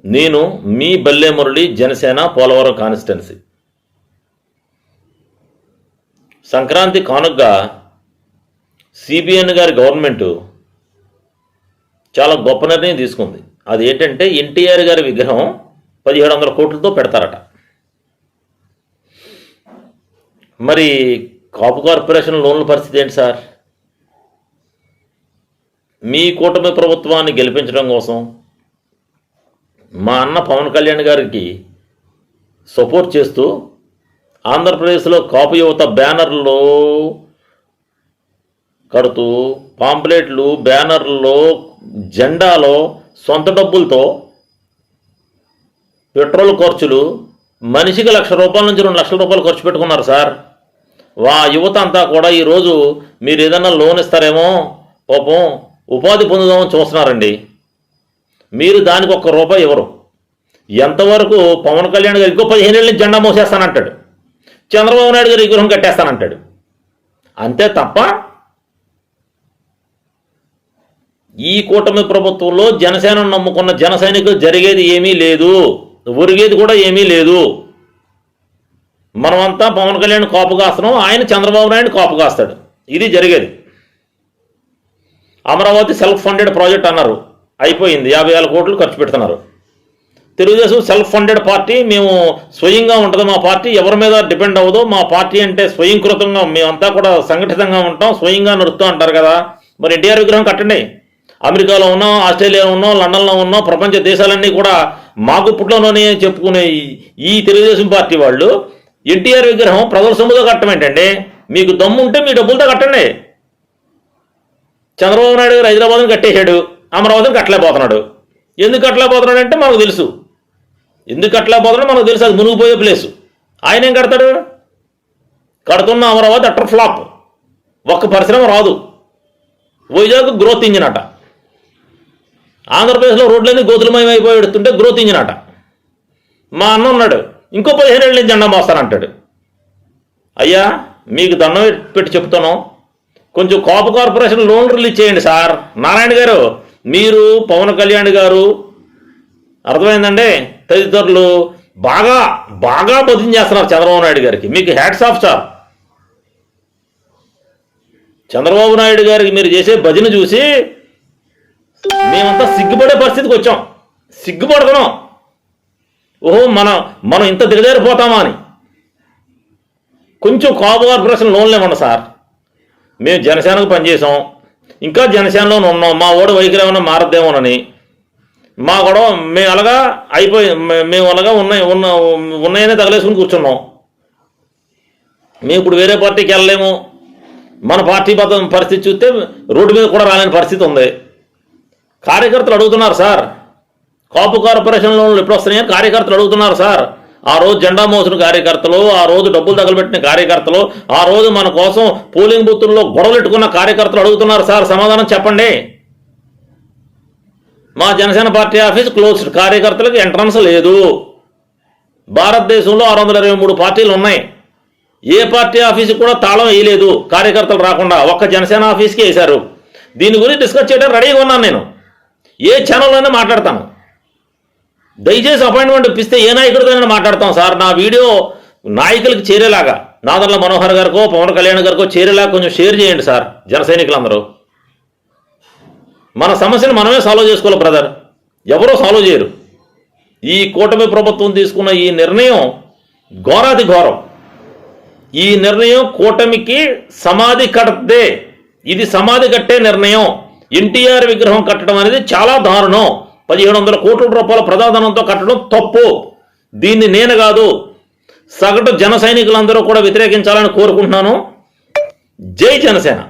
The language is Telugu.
నేను మీ బల్లె మురళి, జనసేన పోలవరం కాన్స్టిట్యున్సీ. సంక్రాంతి కానుకగా సిబిఎన్ గారి గవర్నమెంటు చాలా గొప్ప నిర్ణయం తీసుకుంది. అది ఏంటంటే ఎన్టీఆర్ గారి విగ్రహం 1700 కోట్లతో పెడతారట. మరి కాపు కార్పొరేషన్ లోన్ల పరిస్థితి ఏంటి సార్? మీ కూటమి ప్రభుత్వాన్ని గెలిపించడం కోసం మా అన్న పవన్ కళ్యాణ్ గారికి సపోర్ట్ చేస్తూ ఆంధ్రప్రదేశ్లో కాపు యువత బ్యానర్లో కడుతూ, పాంప్లెట్లు, బ్యానర్లో, జెండాలో సొంత డబ్బులతో పెట్రోల్ ఖర్చులు మనిషికి ₹1,00,000 నుంచి ₹2,00,000 ఖర్చు పెట్టుకున్నారు సార్. యువత అంతా కూడా ఈరోజు మీరు ఏదన్నా లోన్ ఇస్తారేమో పాపం ఉపాధి పొందుదామని చూస్తున్నారండి. మీరు దానికి ₹1 ఇవ్వరు. ఎంతవరకు పవన్ కళ్యాణ్ గారు ఇంకో 15 ఏళ్ళ నుంచి జెండా మోసేస్తానంటాడు, చంద్రబాబు నాయుడు గారు విగ్రహం కట్టేస్తానంటాడు. అంతే తప్ప ఈ కూటమి ప్రభుత్వంలో జనసేనను నమ్ముకున్న జన సైనికులు జరిగేది ఏమీ లేదు, ఒరిగేది కూడా ఏమీ లేదు. మనమంతా పవన్ కళ్యాణ్ కాపు కాస్తున్నాం, ఆయన చంద్రబాబు నాయుడు కాపు కాస్తాడు. ఇది జరిగేది. అమరావతి సెల్ఫ్ ఫండెడ్ ప్రాజెక్ట్ అన్నారు, అయిపోయింది. 50,000 కోట్లు ఖర్చు పెడుతున్నారు. తెలుగుదేశం సెల్ఫ్ ఫండెడ్ పార్టీ, మేము స్వయంగా ఉంటుంది మా పార్టీ, ఎవరి మీద డిపెండ్ అవ్వదు మా పార్టీ అంటే స్వయంకృతంగా మేమంతా కూడా సంఘటితంగా ఉంటాం, స్వయంగా నడుస్తూ అంటారు కదా. మరి ఎన్టీఆర్ విగ్రహం కట్టండి. అమెరికాలో ఉన్నాం, ఆస్ట్రేలియాలో ఉన్నాం, లండన్లో ఉన్నాం, ప్రపంచ దేశాలన్నీ కూడా మా గుప్పట్లోనే చెప్పుకునే ఈ తెలుగుదేశం పార్టీ వాళ్ళు ఎన్టీఆర్ విగ్రహం ప్రజల సొమ్ముతో కట్టడం ఏంటండి? మీకు దమ్ము ఉంటే మీ డబ్బులతో కట్టండి. చంద్రబాబు నాయుడు గారు హైదరాబాద్ని కట్టేశాడు, అమరావతిని కట్టలేకపోతున్నాడు. ఎందుకు కట్టలేకపోతున్నాడు అంటే మనకు తెలుసు. ఎందుకు కట్టలేకపోతున్నాడో మనకు తెలుసు, అది మునిగిపోయే ప్లేసు. ఆయన ఏం కడతాడు? కడుతున్న అమరావతి అటర్ ఫ్లాప్, ఒక్క పరిశ్రమ రాదు. వైజాగ్ గ్రోత్ ఇంజిన్ అట. ఆంధ్రప్రదేశ్లో రోడ్లన్నీ గోతులమయం అయిపోయి పెడుతుంటే గ్రోత్ ఇంజిన్ అట. మా అన్న ఉన్నాడు, ఇంకో 15 ఏళ్ళ నుంచి జెండా మోస్తానంటాడు. అయ్యా మీకు దండం పెట్టి చెప్తాను, కొంచెం కాపు కార్పొరేషన్ లోన్ రిలీజ్ చేయండి సార్. నారాయణ గారు, మీరు పవన్ కళ్యాణ్ గారు, అర్థమైందండి, తదితరులు బాగా బాగా భజన చేస్తున్నారు చంద్రబాబు నాయుడు గారికి. మీకు hats off sir. Chandrababu Naidu గారికి మీరు చేసే భజన చూసి మేమంతా సిగ్గుపడే పరిస్థితికి వచ్చాం, సిగ్గుపడుతున్నాం. ఓహో మనం ఇంత దిగజారిపోతామా అని. కొంచెం కాపు కార్పొరేషన్ లోన్లు ఇవ్వండి సార్. మేము జనసేనకు పనిచేసాం, ఇంకా జనసేనలోనే ఉన్నాం. మా ఓడి వైఖరి ఏమన్నా మారద్దేమోనని మా గొడవ మేము అలాగా మేము అలాగా ఉన్నాయనే తగలేసుకుని కూర్చున్నాం. మేము ఇప్పుడు వేరే పార్టీకి వెళ్ళలేము. మన పార్టీ పరిస్థితి చూస్తే రోడ్డు మీద కూడా రాలేని పరిస్థితి ఉంది. కార్యకర్తలు అడుగుతున్నారు సార్, కాపు కార్పొరేషన్ లోన్లు ఎప్పుడు వస్తున్నాయని కార్యకర్తలు అడుగుతున్నారు సార్. ఆ రోజు జెండా మోసిన కార్యకర్తలు, ఆ రోజు డబ్బులు తగలబెట్టిన కార్యకర్తలు, ఆ రోజు మన కోసం పోలింగ్ బూతుల్లో గొడవలెట్టుకున్న కార్యకర్తలు అడుగుతున్నారు సార్, సమాధానం చెప్పండి. మా జనసేన పార్టీ ఆఫీస్ క్లోజ్డ్, కార్యకర్తలకు ఎంట్రన్స్ లేదు. భారతదేశంలో 623 పార్టీలు ఉన్నాయి. ఏ పార్టీ ఆఫీస్కి కూడా తాళం వేయలేదు కార్యకర్తలు రాకుండా, ఒక్క జనసేన ఆఫీస్కి వేశారు. దీని గురించి డిస్కస్ చేయడానికి రెడీగా ఉన్నాను. నేను ఏ ఛానల్లోనే మాట్లాడతాను. దయచేసి అపాయింట్మెంట్ ఇప్పిస్తే ఏ నాయకుడితోనైనా మాట్లాడతాం సార్. నా వీడియో నాయకులకి చేరేలాగా, నాదెండ్ల మనోహర్ గారికో పవన్ కళ్యాణ్ గారికో చేరేలాగా కొంచెం షేర్ చేయండి సార్. జన సైనికులందరూ మన సమస్యను మనమే సాల్వ్ చేసుకోవాలి బ్రదర్, ఎవరో సాల్వ్ చేయరు. ఈ కూటమి ప్రభుత్వం తీసుకున్న ఈ నిర్ణయం ఘోరాతి ఘోరం. ఈ నిర్ణయం కూటమికి సమాధి కట్టదే. ఇది సమాధి కట్టే నిర్ణయం. ఎన్టీఆర్ విగ్రహం కట్టడం అనేది చాలా దారుణం. 1,700 కోట్ల రూపాయల ప్రజాధనంతో కట్టడం తప్పు. దీన్ని నేను కాదు, సగటు జన సైనికులందరూ కూడా వ్యతిరేకించాలని కోరుకుంటున్నాను. జై జనసేన.